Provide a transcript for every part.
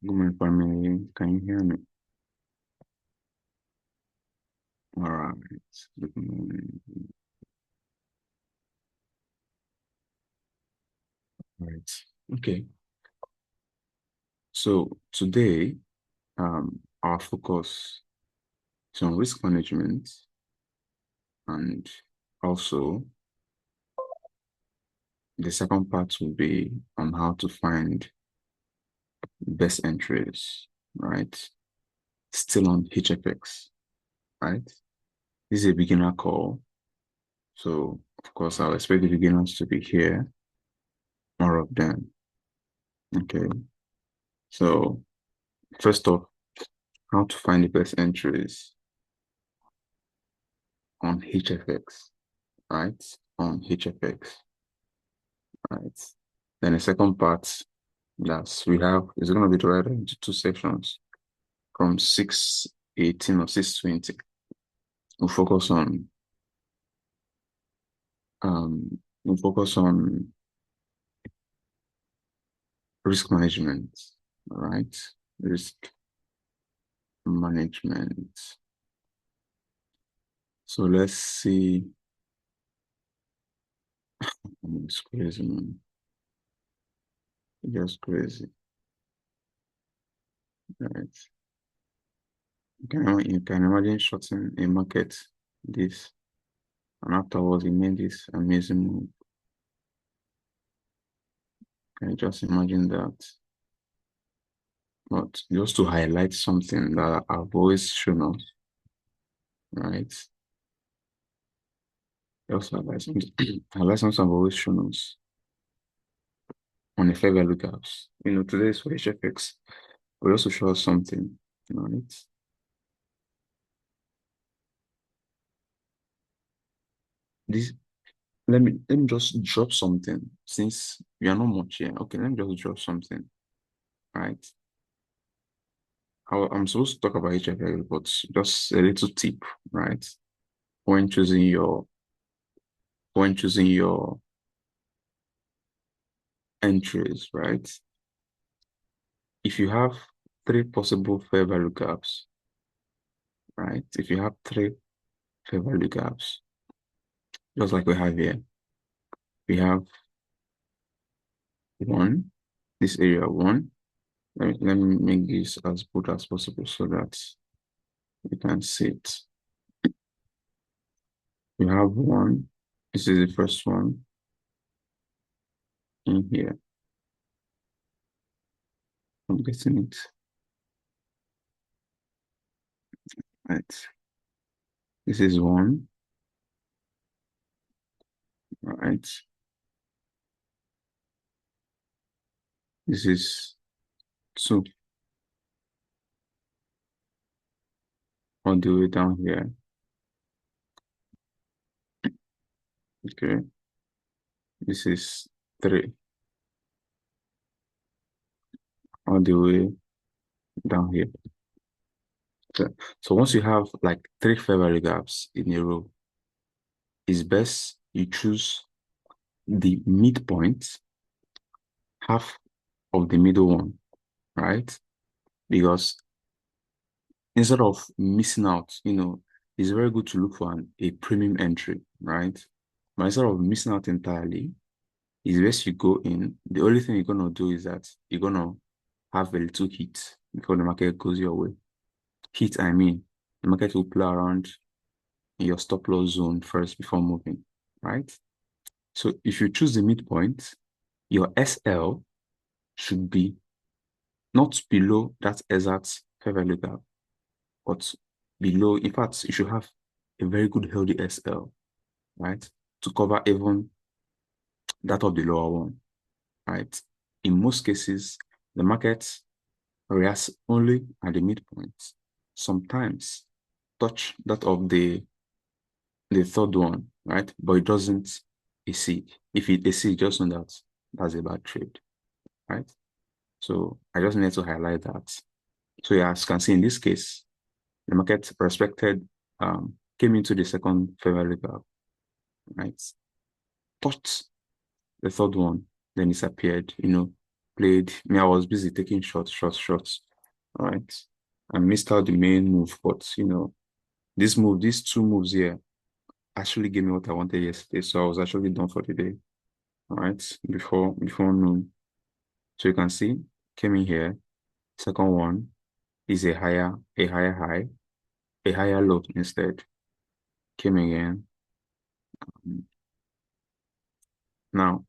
Good morning, family. Can you hear me? All right. Good morning. All right. Okay. So today, our focus is on risk management, and also the second part will be on how to find best entries, right? Still on HFX, right? This is a beginner call. So of course, I'll expect the beginners to be here, more of them. Okay. So first off, how to find the best entries on HFX, right? On HFX, right? Then the second part that we have is going to be divided into two sections from 618 or 620. We'll focus on um we'll focus on risk management, right? Risk management. So let's see. It's crazy, man. Just crazy, right? You can imagine shorting a market this, and afterwards he made this amazing move. Can you just imagine that? But just to highlight something that I've always shown us, right? Just highlight something, highlight something I've always shown us on the fair value gaps. Today is for HFX. We also show us something, right? This let me just drop something since we are not much here. Okay, let me just drop something, right? I'm supposed to talk about HFX, but just a little tip, right? When choosing your when choosing your entries, right? If you have three possible fair value gaps, right? If you have three fair value gaps, just like we have here, we have one, this area one. Let me make this as good as possible so that you can see it. We have one. This is the first one in here. I'm getting it. Right. This is one, right? This is two, all the way down here. Okay. This is three, all the way down here. So once you have like three fair value gaps in a row, it's best you choose the midpoint, half of the middle one, right? Because instead of missing out, it's very good to look for a premium entry, right? But instead of missing out entirely, it's best you go in. The only thing you're gonna do is that you're gonna have a little heat before the market goes your way. Heat, I mean, the market will play around in your stop loss zone first before moving, right? So if you choose the midpoint, your SL should be not below that exact fair value gap, but below. In fact, you should have a very good healthy SL, right? To cover even that of the lower one, right? In most cases, the market reacts only at the midpoint. Sometimes touch that of the third one, right? But it doesn't exceed. If it exceeds, just know that that's a bad trade, right? So I just need to highlight that. So yeah, as you can see in this case, the market respected, came into the second fair value gap, right? Touched the third one, then disappeared, played me. I was busy taking shots. All right. I missed out the main move, but these two moves here actually gave me what I wanted yesterday. So I was actually done for the day. All right. Before noon. So you can see, came in here. Second one is a higher high, a higher low instead. Came again. Now,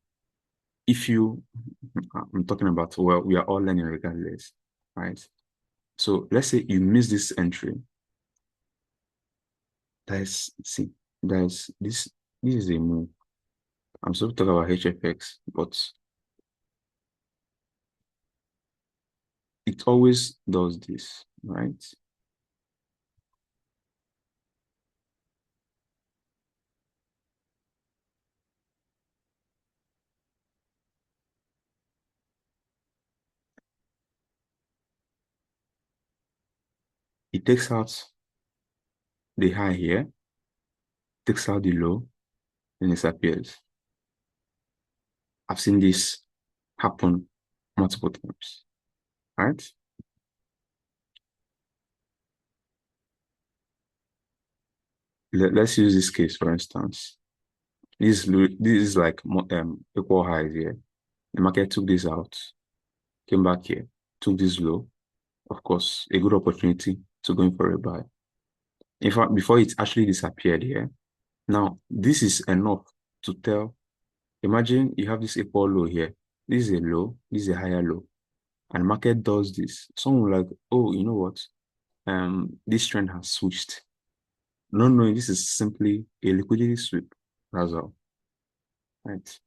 if you, I'm talking about, well, we are all learning regardless, right? So let's say you miss this entry. See, this is a move. I'm supposed to talk about HFX, but it always does this, right? It takes out the high here, takes out the low, and it appears. I've seen this happen multiple times, right? Let's use this case, for instance. This is like equal highs here. The market took this out, came back here, took this low. Of course, a good opportunity to go in for a buy. In fact, before it actually disappeared here, now this is enough to tell. Imagine you have this equal low here. This is a low, this is a higher low. And market does this. Someone will like, oh, you know what? This trend has switched. Not knowing this is simply a liquidity sweep. That's all. Right.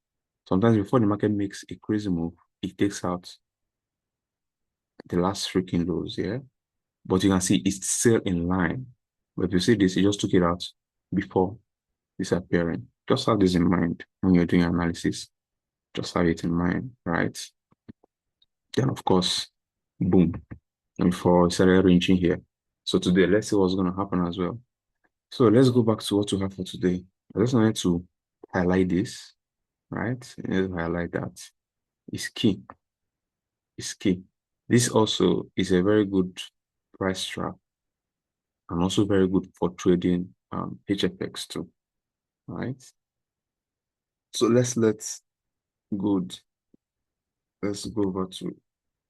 Sometimes before the market makes a crazy move, it takes out the last freaking lows here. But you can see it's still in line. But if you see this, it just took it out before disappearing. Just have this in mind when you're doing analysis. Just have it in mind, right? Then of course, boom, and for started ranging here. So today, let's see what's going to happen as well. So let's go back to what we have for today. I just wanted to highlight this, right? Let's highlight that. It's key. It's key. This also is a very good price trap and also very good for trading HFX too, right? So let's good. Let's go over to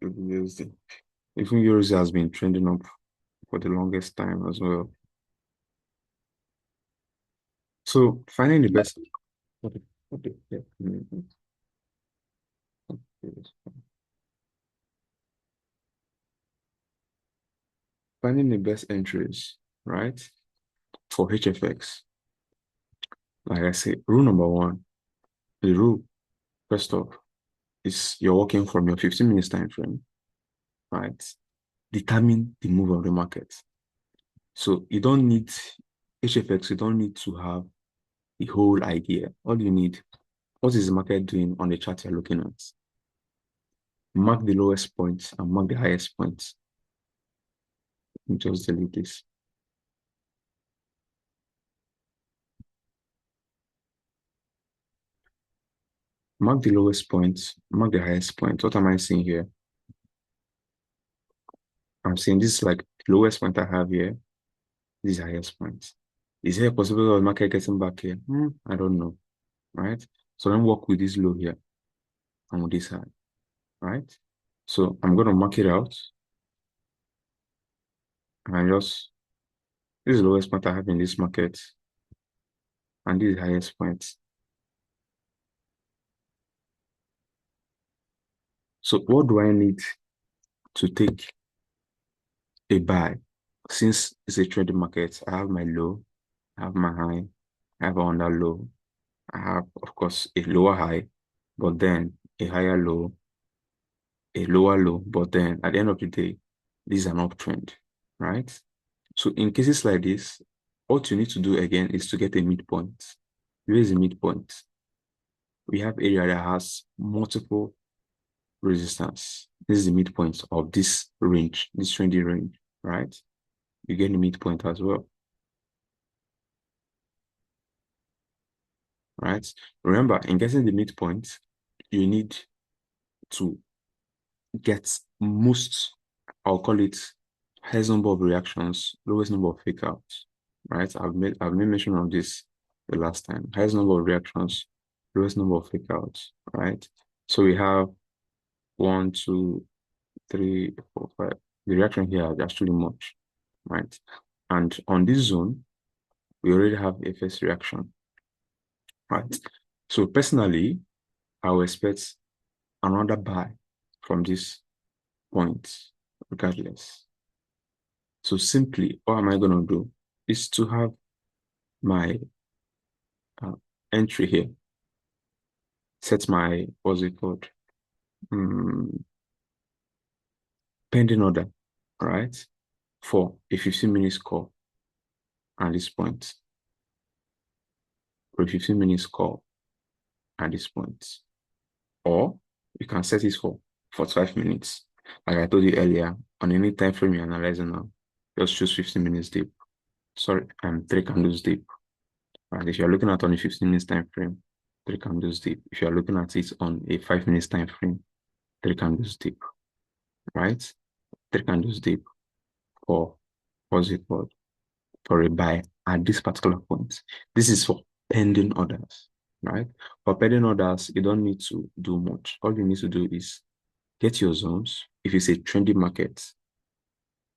USD. Even USD has been trending up for the longest time as well. So finding the best. Okay, okay, yeah. Finding the best entries, right? For HFX. Like I say, rule number one, the rule, first off, is you're working from your 15 minutes time frame, right? Determine the move of the market. So you don't need HFX, you don't need to have the whole idea. All you need, what is the market doing on the chart you're looking at? Mark the lowest points and mark the highest points. Just delete this. Mark the lowest points, mark the highest point. What am I seeing here? I'm saying this is like the lowest point I have here. This is the highest point. Is there a possibility of the market getting back here? I don't know, right? So let me work with this low here and with this high, right? So I'm going to mark it out and this is the lowest point I have in this market and this is the highest point. So what do I need to take a buy? Since it's a trading market, I have my low, I have my high, I have another low, I have, of course, a lower high, but then a higher low, a lower low, but then at the end of the day, this is an uptrend, right? So in cases like this, what you need to do again is to get a midpoint. Where is the midpoint? We have area that has multiple resistance. This is the midpoint of this range, this trendy range, right? You get the midpoint as well, right? Remember, in getting the midpoint, you need to gets most, I'll call it highest number of reactions, lowest number of fake outs, right? I've made mention of this the last time. Highest number of reactions, lowest number of fake outs, right? So we have 1, 2, 3, 4, 5. The reaction here is actually much, right? And on this zone, we already have a first reaction, right? So personally, I will expect another buy from this point, regardless. So simply, what am I going to do is to have my uh, entry here, set my, what's it called, um, pending order, right, for a 15-minute call at this point, or a 15-minute call at this point. Or you can set it for 45 minutes. Like I told you earlier, on any time frame you're analyzing now, just choose 15 minutes deep. Sorry, 3 candles deep. Right? If you're looking at on a 15 minutes time frame, 3 candles deep. If you're looking at it on a 5 minutes time frame, 3 candles deep. Right? 3 candles deep for, what's it called? For a buy at this particular point. This is for pending orders, right? For pending orders, you don't need to do much. All you need to do is get your zones. If it's a trendy market,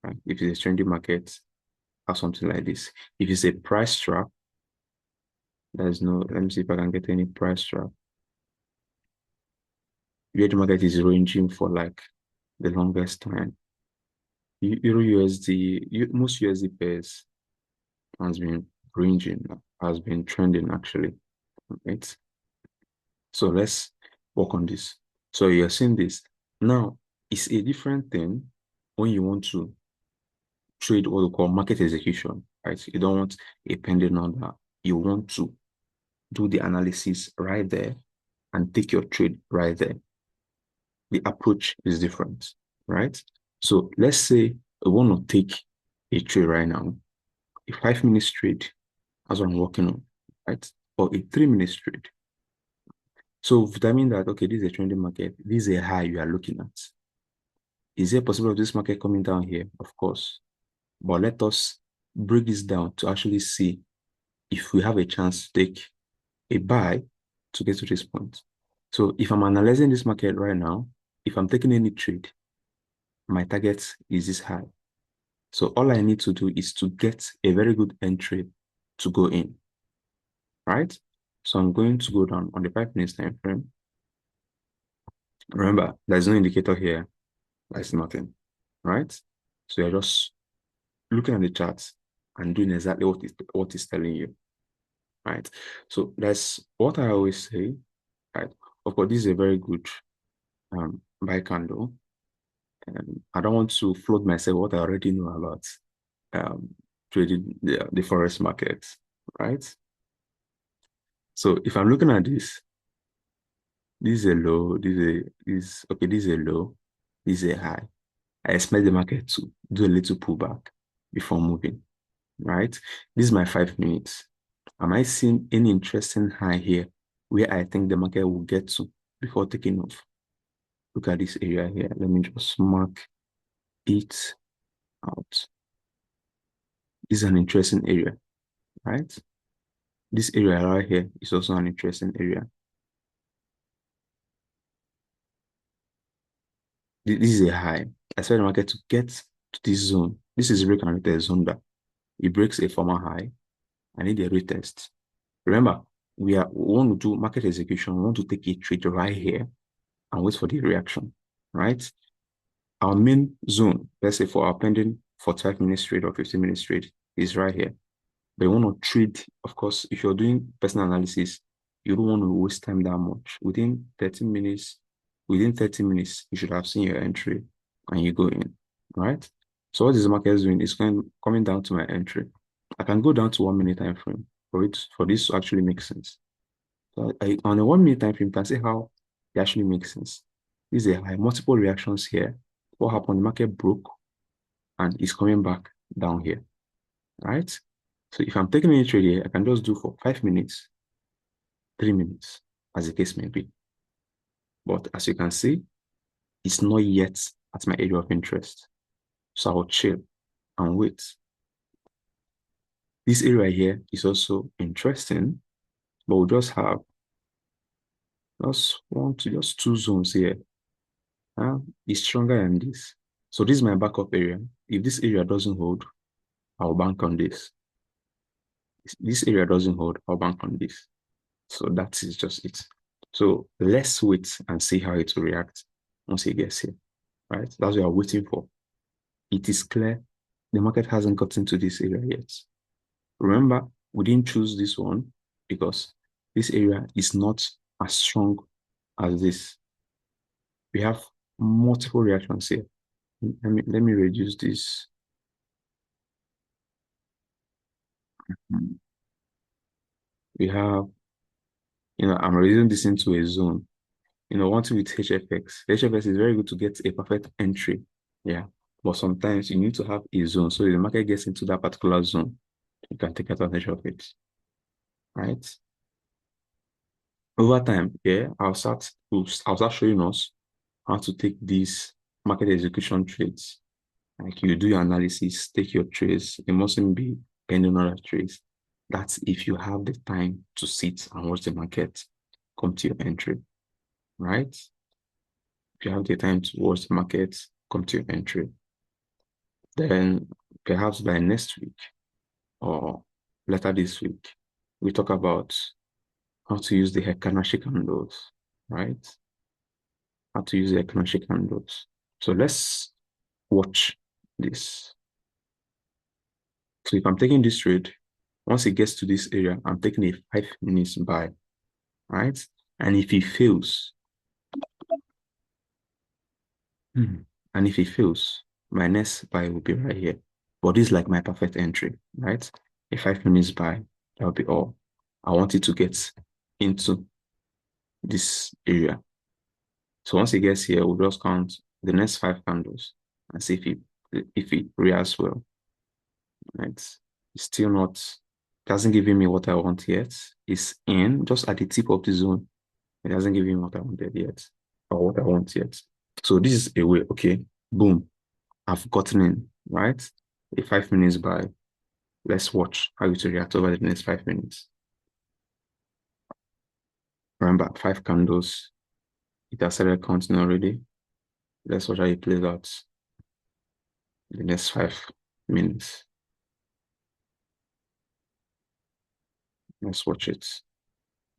right? If it's a trendy market, have something like this. If it's a price trap, there's no, let me see if I can get any price trap. Where the market is ranging for like the longest time. Euro USD, most USD pairs has been ranging, has been trending actually, right? So let's work on this. So you're seeing this. Now, it's a different thing when you want to trade what we call market execution, right? You don't want a pending order. You want to do the analysis right there and take your trade right there. The approach is different, right? So let's say I want to take a trade right now, a 5 minute trade, as what I'm working on, right? Or a 3 minute trade. So would that mean that, okay, this is a trending market, this is a high you are looking at. Is it possible of this market coming down here? Of course. But let us break this down to actually see if we have a chance to take a buy to get to this point. So if I'm analyzing this market right now, if I'm taking any trade, my target is this high. So all I need to do is to get a very good entry to go in, right? So I'm going to go down on the 5 minutes time frame. Remember, there's no indicator here. There's nothing, right? So you're just looking at the charts and doing exactly what it's telling you, right? So that's what I always say, right? Of course, this is a very good buy candle. And I don't want to float myself what I already know about um, trading the forex market, right? So if I'm looking at this is a low, this is a low, this is a high. I expect the market to do a little pullback before moving, right? This is my 5 minutes. Am I seeing any interesting high here where I think the market will get to before taking off? Look at this area here. Let me just mark it out. This is an interesting area, right? This area right here is also an interesting area. This is a high. I expect the market to get to this zone. This is break and retest zone that it breaks a former high. I need a retest. Remember, we want to do market execution. We want to take a trade right here and wait for the reaction, right? Our main zone, let's say for our pending 45 minutes trade or 15 minutes trade, is right here. But you want to trade, of course, if you're doing personal analysis, you don't want to waste time that much. Within 30 minutes, you should have seen your entry and you go in, right? So what is the market doing? It's coming down to my entry. I can go down to 1 minute time frame for this to actually make sense. So on a 1 minute time frame, you can see how it actually makes sense. These are high multiple reactions here. What happened? The market broke and is coming back down here, right? So if I'm taking any trade here, I can just do for 5 minutes, 3 minutes, as the case may be. But as you can see, it's not yet at my area of interest. So I'll chill and wait. This area here is also interesting, but we'll just have just two zones here. It's stronger than this. So this is my backup area. If this area doesn't hold, I'll bank on this. If this area doesn't hold, I'll bank on this. So that is just it. So let's wait and see how it will react once it gets here, right? That's what we are waiting for. It is clear the market hasn't gotten to this area yet. Remember, we didn't choose this one because this area is not as strong as this. We have multiple reactions here. Let me reduce this. We have, I'm reducing this into a zone. One thing with HFX is very good to get a perfect entry. Yeah. But sometimes you need to have a zone. So if the market gets into that particular zone, you can take advantage of it. Right? Over time, yeah, I'll start showing us how to take these market execution trades. Like you do your analysis, take your trades. It mustn't be pending other trades. That's if you have the time to sit and watch the market come to your entry, right? If you have the time to watch the market come to your entry, then perhaps by next week or later this week, we talk about how to use the Heikinai candles, right? How to use the Heikinai candles. So let's watch this. So if I'm taking this trade, once it gets to this area, I'm taking a 5 minutes buy, right? And if it fails, and if it fails, my next buy will be right here. But this is like my perfect entry, right? A 5 minutes buy, that'll be all. I want it to get into this area. So once it gets here, we'll just count the next 5 candles and see if it reacts well, right? It's still not, it hasn't given me what I want yet. It's in just at the tip of the zone. It hasn't given me what I wanted yet or what I want yet. So this is a way, okay, boom, I've gotten in, right? A 5 minutes buy. Let's watch how it will react over the next 5 minutes. Remember, 5 candles. It has started counting already. Let's watch how it plays out the next 5 minutes. Let's watch it.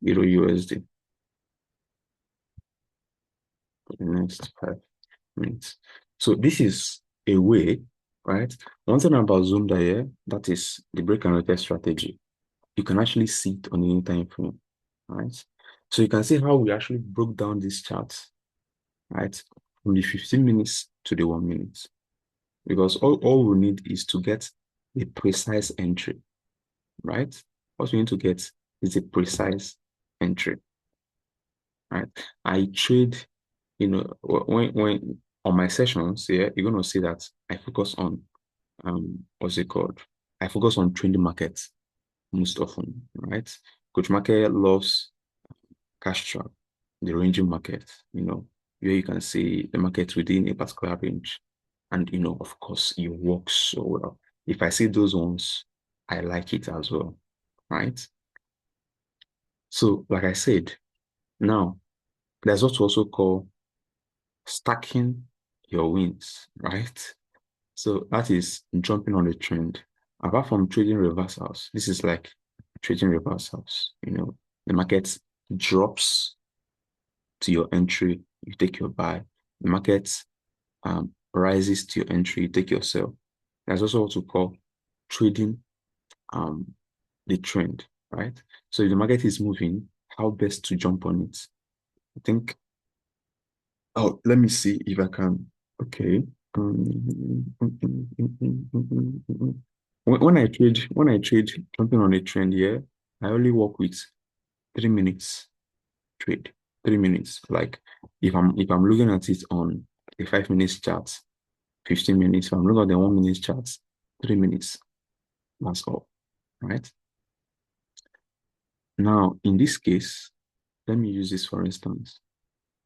Euro USD for the next 5 minutes. So this is a way, right? One thing about Zoom here, that is the break and retest strategy. You can actually see it on any time frame, right? So you can see how we actually broke down this chart, right? From the 15 minutes to the 1 minute. Because all we need is to get a precise entry, right? What we need to get is a precise entry, right? I trade, when on my sessions, yeah, you're gonna see that I focus on what's it called? I focus on trading markets most often, right? Coach Market loves cash trap, the ranging market, where you can see the market within a particular range. And, of course, it works so well. If I see those ones, I like it as well, right? So, like I said, now there's what we also call stacking your wins, right? So that is jumping on the trend. Apart from trading reversals, this is like trading reversals. The market drops to your entry, you take your buy. The market rises to your entry, you take your sell. There's also what we call trading the trend, right? So if the market is moving, how best to jump on it? I think, let me see if I can. Okay. When I trade jumping on a trend here, I only work with 3 minutes trade. 3 minutes. Like if I'm looking at it on a 5 minutes chart, 15 minutes. If I'm looking at the 1 minute chart, 3 minutes. That's all. Right? Now, in this case, let me use this for instance.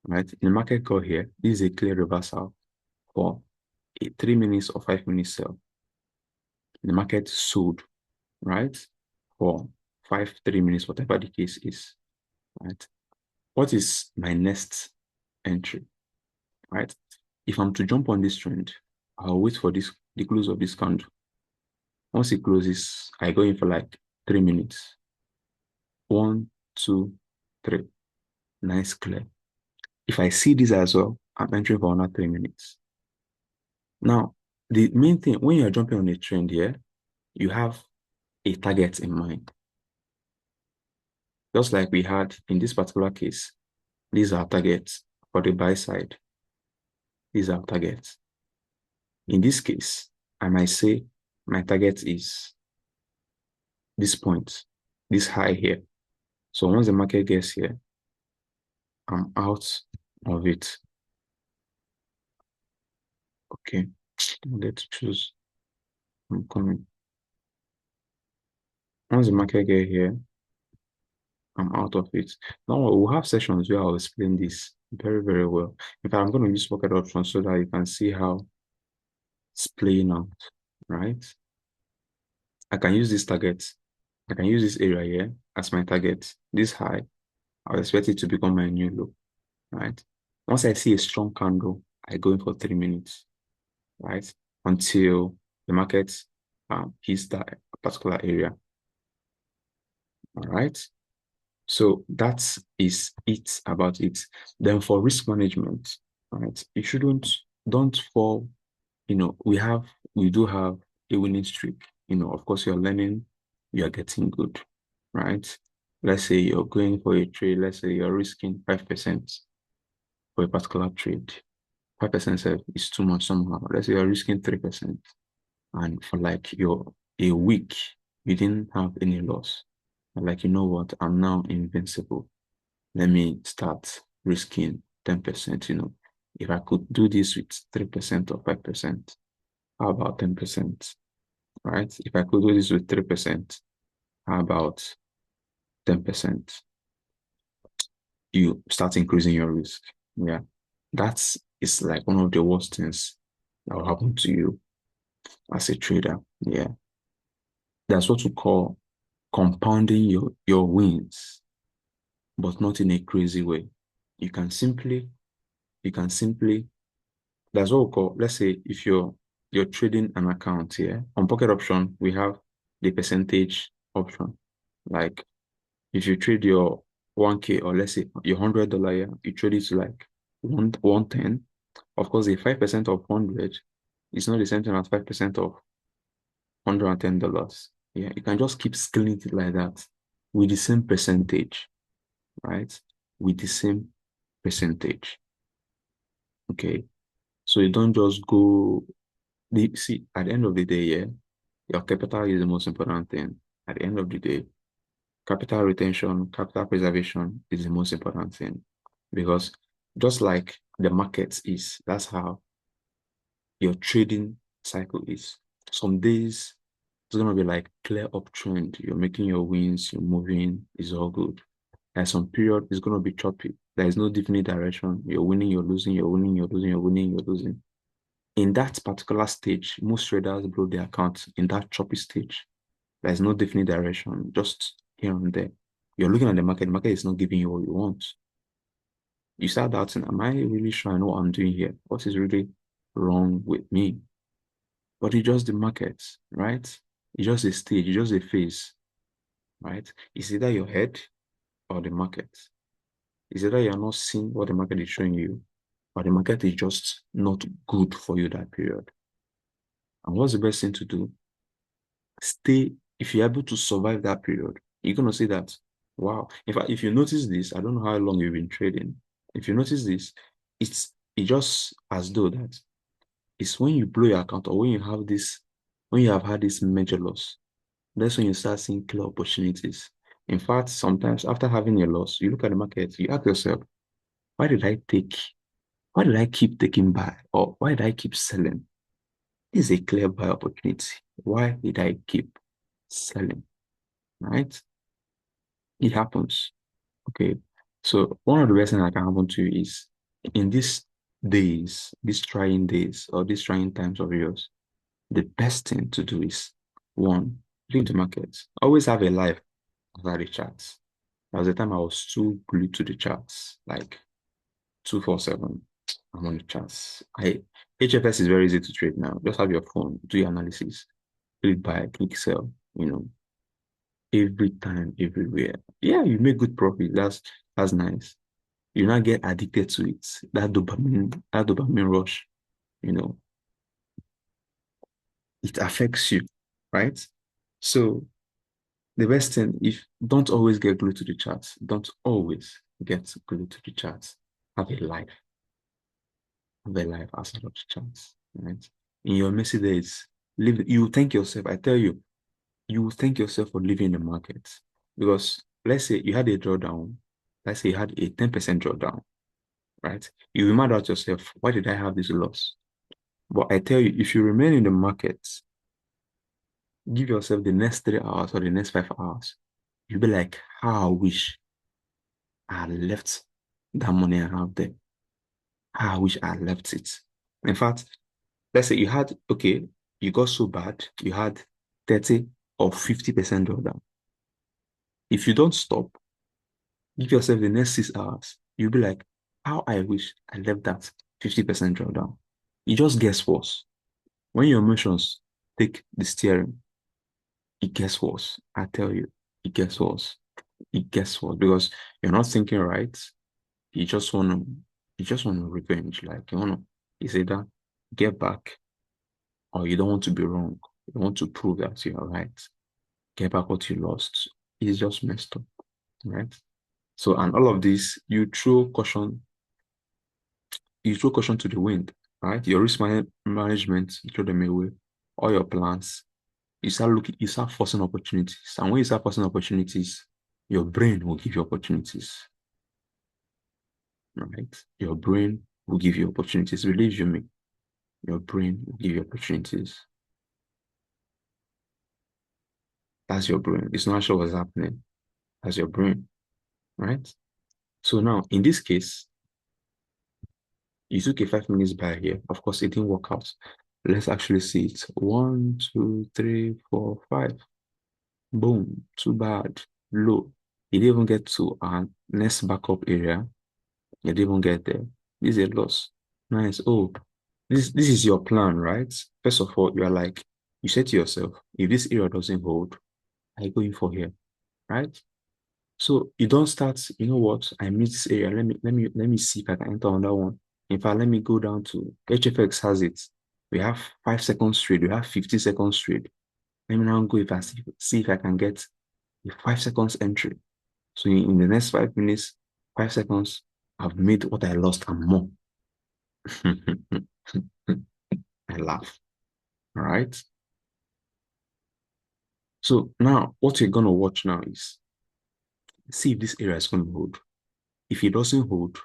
right? The market got here. This is a clear reversal for a 3 minutes or 5 minutes sell. The market sold, right? For 3 minutes, whatever the case is, right? What is my next entry, right? If I'm to jump on this trend, I'll wait for the close of this candle. Once it closes, I go in for like 3 minutes. 1, 2, 3. Nice clear. If I see this as well, I'm entering for another 3 minutes. Now, the main thing, when you're jumping on a trend here, you have a target in mind. Just like we had in this particular case, these are targets for the buy side. These are targets. In this case, I might say my target is this point, this high here. So once the market gets here, I'm out of it. Okay, let's choose. I'm coming. Once the market get here, I'm out of it. Now we'll have sessions where I'll explain this very, very well. In fact, I'm going to use pocket options so that you can see how it's playing out, right? I can use this target. I can use this area here as my target. This high, I'll expect it to become my new low, right? Once I see a strong candle, I go in for 3 minutes, right? Until the market hits that particular area, all right? So that is it about it. Then for risk management, right? You don't fall, we do have a winning streak. Of course, you're learning, you're getting good, right? Let's say you're going for a trade, let's say you're risking 5% for a particular trade. 5% is too much somehow. Let's say you're risking 3%. And for like a week, you didn't have any loss. Like, you know what? I'm now invincible. Let me start risking 10%. If I could do this with 3% or 5%, how about 10%? Right? If I could do this with 3%, how about 10%? You start increasing your risk. Yeah. That's it's like one of the worst things that will happen to you as a trader. Yeah. That's what we call compounding your wins, but not in a crazy way. You can simply, you can simply, that's what we call, let's say if you're trading an account here, on Pocket Option, we have the percentage option. Like if you trade your 1K or let's say your $100 here, you trade it to like 110. Of course, the 5% of 100 is not the same thing as 5% of $110. Yeah, you can just keep scaling it like that with the same percentage, right? With the same percentage. Okay. So you don't just go see at the end of the day, yeah, your capital is the most important thing. At the end of the day, capital retention, capital preservation is the most important thing. Because just like the market is, that's how your trading cycle is. Some days it's gonna be like clear uptrend. You're making your wins, you're moving, it's all good. At some period, it's gonna be choppy. There is no definite direction. You're winning, you're losing, you're winning, you're losing, you're winning, you're losing. In that particular stage, most traders blow their account in that choppy stage. There's no definite direction, just here and there. You're looking at the market is not giving you what you want. You start doubting, am I really sure I know what I'm doing here? What is really wrong with me? But it's just the market, right? It's just a stage, it's just a phase, right? It's either your head or the market. It's either you're not seeing what the market is showing you, or the market is just not good for you that period. And what's the best thing to do? Stay, if you're able to survive that period, you're going to see that, wow. In fact, if you notice this, I don't know how long you've been trading. If you notice this, it just as though that it's when you blow your account or when you have had this major loss, that's when you start seeing clear opportunities. In fact, sometimes after having a loss, you look at the market, you ask yourself, why did I take, why did I keep taking buy or why did I keep selling? This is a clear buy opportunity. Why did I keep selling? Right? It happens. Okay. So one of the best things that can happen to you is in these days, these trying days or these trying times of yours, the best thing to do is one, leave the market. Always have a life after the charts. There was a time I was too glued to the charts, like 247. I'm on the charts. HFS is very easy to trade now. Just have your phone, do your analysis, click buy, click sell, every time, everywhere. Yeah, you make good profit. That's nice. You not get addicted to it. That dopamine rush, you know, it affects you, right? So the best thing, if don't always get glued to the charts. Don't always get glued to the charts. Have a life. Have a life outside of the charts, right? In your messy days, live. You thank yourself. I tell you, you will thank yourself for living in the market. Because let's say you had a drawdown. Let's say you had a 10% drawdown, right? You will mad at yourself. Why did I have this loss? But I tell you, if you remain in the market, give yourself the next 3 hours or the next 5 hours, you'll be like, how I wish I had left that money I have there. How I wish I had left it. In fact, let's say okay, you got so bad, you had 30 or 50% drawdown. If you don't stop, give yourself the next 6 hours, you'll be like, how I wish I left that 50% drawdown. It just gets worse. When your emotions take the steering, it gets worse. I tell you, it gets worse. It gets worse because you're not thinking right. You just wanna you just want to revenge. Like it's either get back or you don't want to be wrong. You want to prove that you are right. Get back what you lost. It's just messed up, right? So and all of this, you throw caution to the wind, right? Your management, you throw them away. All your plans, you start forcing opportunities. And when you start forcing opportunities, your brain will give you opportunities, right? Your brain will give you opportunities. Believe you me, your brain will give you opportunities. That's your brain. It's not sure what's happening. That's your brain, right? So now, in this case, you took a 5 minutes buy here. Of course, it didn't work out. Let's actually see it. 1, 2, 3, 4, 5. Boom, too bad. Low. You didn't even get to our next backup area. You didn't even get there. This is a loss. Nice. Oh, this is your plan, right? First of all, you said to yourself, if this area doesn't hold, I go in for here, right? So you don't start, you know what? I missed this area. Let me see if I can enter on that one. In fact, let me go down to HFX has it. We have 5 seconds trade, we have 50 seconds trade. Let me now go if I see if I can get a 5 seconds entry. So in the next 5 minutes, 5 seconds, I've made what I lost and more. I laugh. All right. So now what you're gonna watch now is see if this area is gonna hold. If it doesn't hold,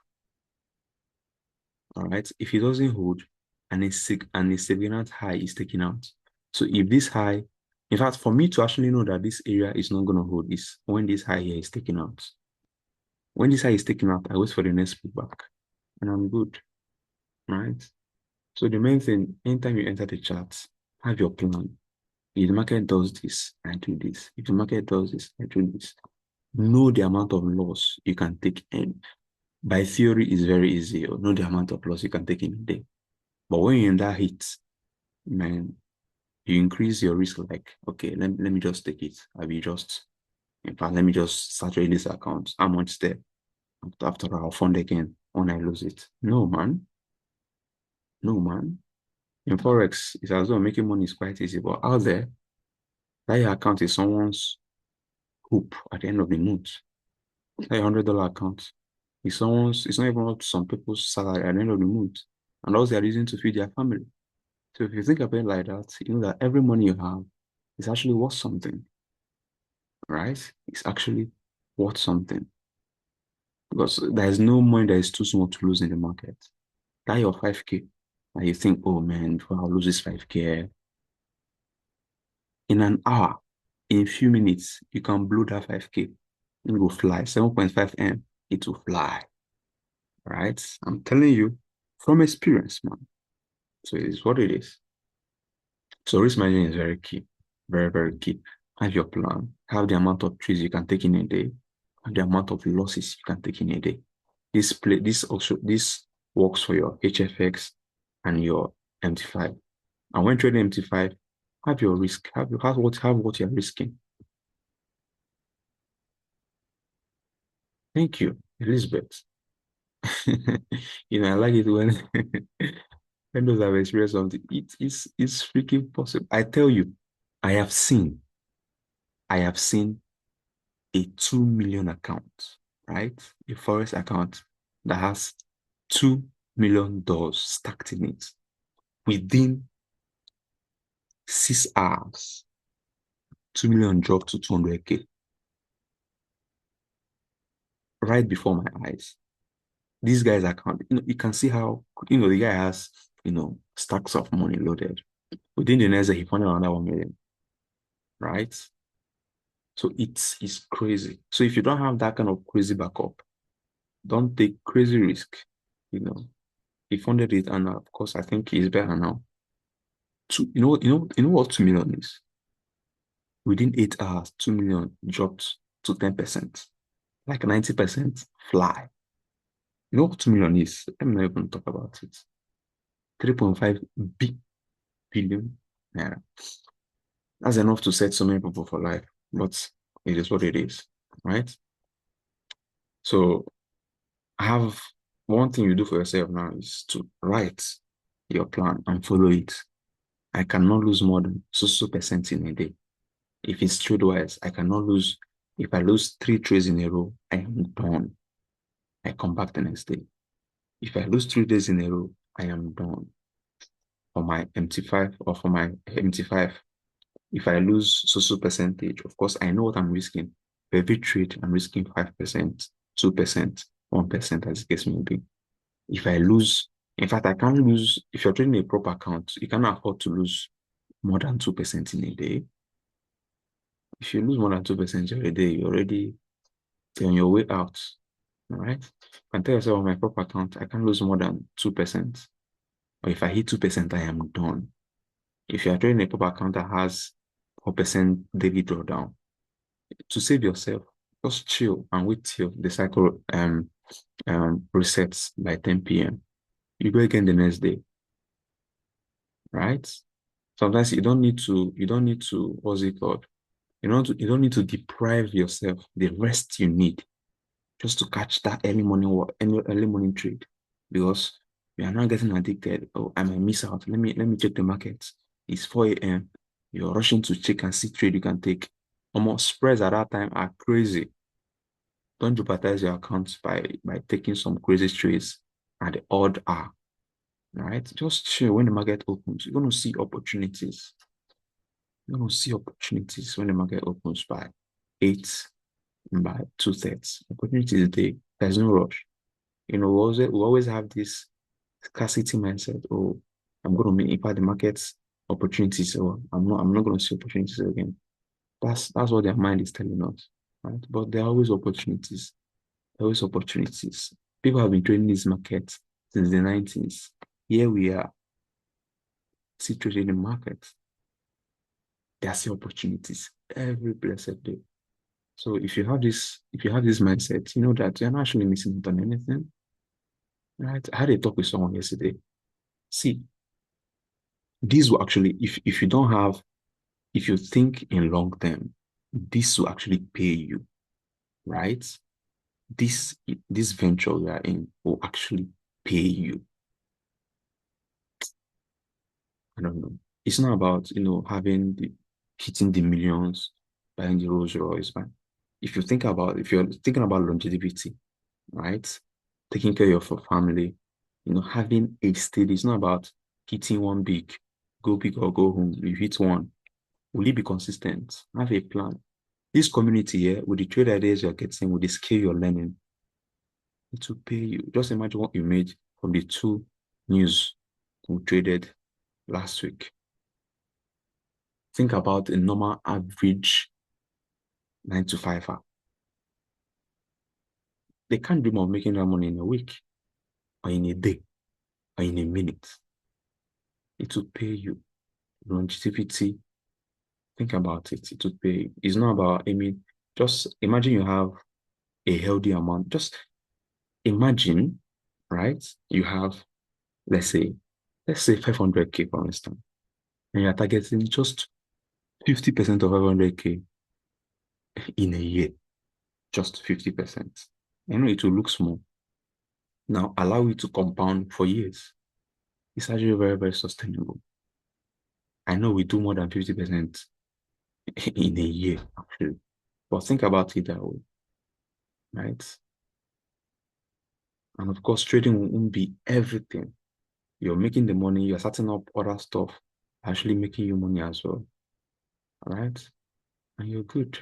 all right. If it doesn't hold and a significant high is taken out. So if this high, in fact, for me to actually know that this area is not gonna hold is when this high here is taken out. When this high is taken out, I wait for the next pullback and I'm good. Right. So the main thing, anytime you enter the chart, have your plan. If the market does this, I do this. If the market does this, I do this. Know the amount of loss you can take in. By theory, it's very easy. You know the amount of loss you can take in a day. But when you're in that heat, man, you increase your risk like, okay, let me just take it. In fact, let me just saturate this account. How much there? After I'll fund again when I lose it. No, man. No, man. In Forex, it's as though making money is quite easy, but out there, that your account is someone's hope at the end of the month. That $100 account it's not even up to some people's salary at the end of the month. And also they're using to feed their family. So if you think about it like that, you know that every money you have is actually worth something, right? It's actually worth something. Because there is no money that is too small to lose in the market. That your 5K, and you think, oh man, if I'll lose this 5K, in an hour, in a few minutes, you can blow that 5K. It will fly. 7.5 M, it will fly. right? I'm telling you from experience, man. So it is what it is. So risk management is very key, very, very key. Have your plan, have the amount of trades you can take in a day, have the amount of losses you can take in a day. This works for your HFX and your MT5. And when trading MT5, have your risk, have what you're risking. Thank you, Elizabeth. I like it when when those have experienced something. It's freaking possible. I tell you, I have seen, I have seen a 2 million account, right? A Forex account that has $2 million stacked in it within 6 hours. 2 million dropped to 200K right before my eyes. This guy's account, you can see how, the guy has, stacks of money loaded. Within the next day, he found another 1 million, right? So it's crazy. So if you don't have that kind of crazy backup, don't take crazy risk. You know, he funded it, and of course, I think he's better now. What 2 million is? Within 8 hours, 2 million dropped to 10%, like 90% fly. You know what 2 million is? I'm not even talk about it. 3.5 billion naira. That's enough to set so many people for life, but it is what it is, right? So have one thing you do for yourself now is to write your plan and follow it. I cannot lose more than so percent in a day. If it's trade wise, I cannot lose. If I lose 3 trades in a row, I am done. I come back the next day. If I lose 3 days in a row, I am done. For my MT5 or for my MT5, if I lose so percentage, of course, I know what I'm risking. For every trade, I'm risking 5%, 2%, 1%, as the case may be. If I lose, in fact, I can't lose, if you're trading a proper account, you cannot afford to lose more than 2% in a day. If you lose more than 2% every day, you're on your way out. All right. You can tell yourself on my proper account, I can't lose more than 2%. Or if I hit 2%, I am done. If you are trading a proper account that has 4% daily drawdown, to save yourself, just chill and wait till the cycle resets by 10 p.m. You go again the next day, right? Sometimes you don't need to, what's it called? You don't need to deprive yourself the rest you need just to catch that early morning trade, because you are not getting addicted. Oh, I might miss out. Let me check the market. It's 4 a.m. You're rushing to check and see trade you can take. Almost spreads at that time are crazy. Don't jeopardize your accounts by taking some crazy trades at the odd hour. Right? Just chill when the market opens. You're gonna see opportunities. You're gonna see opportunities when the market opens by 8 and by 2:30. Opportunities there. There's no rush. We always have this scarcity mindset. Oh, I'm going to make impact the market's opportunities, or I'm not going to see opportunities again. That's what their mind is telling us, right? But there are always opportunities. There are always opportunities. People have been trading this market since the 90s. Here we are, still trading the market. There are still opportunities every blessed day. So if you have this mindset, you know that you're not actually missing out on anything. Right? I had a talk with someone yesterday. See, this will actually, if you think in long term, this will actually pay you, right? This this venture you are in will actually pay you. I don't know. It's not about, having hitting the millions, buying the Rolls Royce, but if you're thinking about longevity, right? Taking care of your family, having a steady, it's not about hitting one go big or go home. You hit one. Will you be consistent? Have a plan. This community here, with the trade ideas you're getting, with the skill you're learning, it will pay you. Just imagine what you made from the two news we traded last week. Think about a normal average 9 to 5. They can't dream of making that money in a week. or in a day, or in a minute. It will pay you. Longevity, think about it. It will pay you. It's not about, just imagine you have a healthy amount. Just imagine, right? You have, let's say, 500K, for instance, and you're targeting just 50% of 500K in a year, just 50%. I know it will look small. Now allow it to compound for years. It's actually very, very sustainable. I know we do more than 50% in a year, actually. But think about it that way, right? And of course, trading won't be everything. You're making the money, you're setting up other stuff, actually making you money as well. All right? And you're good.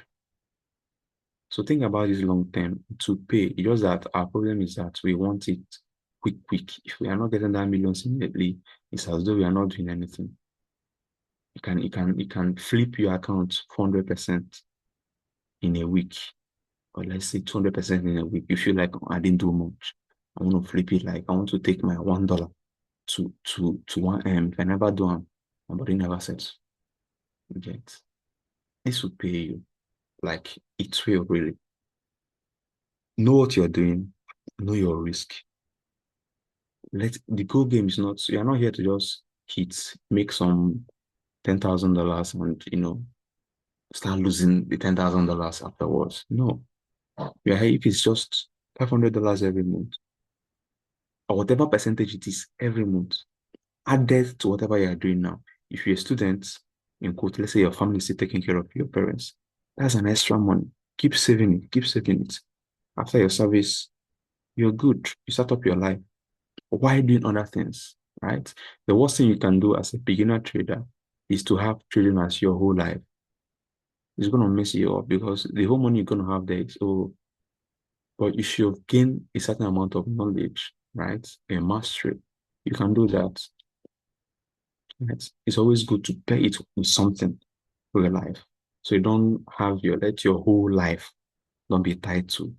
So think about this long term to pay. It's just that our problem is that we want it quick, quick. If we are not getting that millions immediately, it's as though we are not doing anything. You can flip your account 400% in a week, or let's say 200% in a week. You feel like, "Oh, I didn't do much. I want to flip it, like I want to take my $1 to 1 M. If I never do them, my body never sets. You get, this will pay you. Like it will really. Know what you're doing, know your risk. The goal game is not, you're not here to just hit, make some $10,000 and start losing the $10,000 afterwards. No. You're here if it's just $500 every month, or whatever percentage it is every month, added to whatever you're doing now. If you're a student, in quote, let's say your family is still taking care of your parents, that's an extra money. Keep saving it, keep saving it. After your service, you're good. You start up your life. Why doing other things, right? The worst thing you can do as a beginner trader is to have trading as your whole life. It's going to mess you up because the whole money you're going to have there is, oh, but you should gain a certain amount of knowledge, right? A mastery. You can do that. Right? It's always good to pair it with something for your life. So you don't let your whole life don't be tied to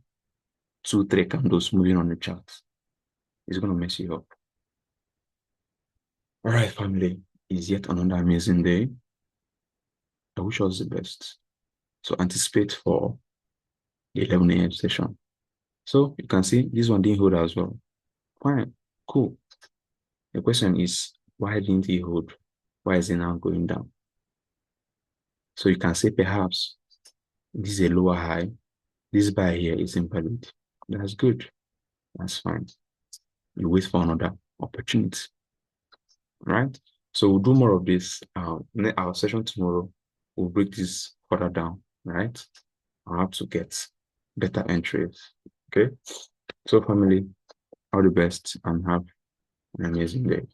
two, three candles moving on the chart. It's going to mess you up. All right, family. It's yet another amazing day. I wish us the best. So anticipate for the 11 a.m. session. So you can see this one didn't hold as well. Fine, cool. The question is, why didn't he hold? Why is it now going down? So you can say perhaps this is a lower high. This buy here is invalid. That's good. That's fine. You wait for another opportunity, right? So we'll do more of this. Our session tomorrow, we'll break this further down, right? I have to get better entries. Okay. So family, all the best and have an amazing day.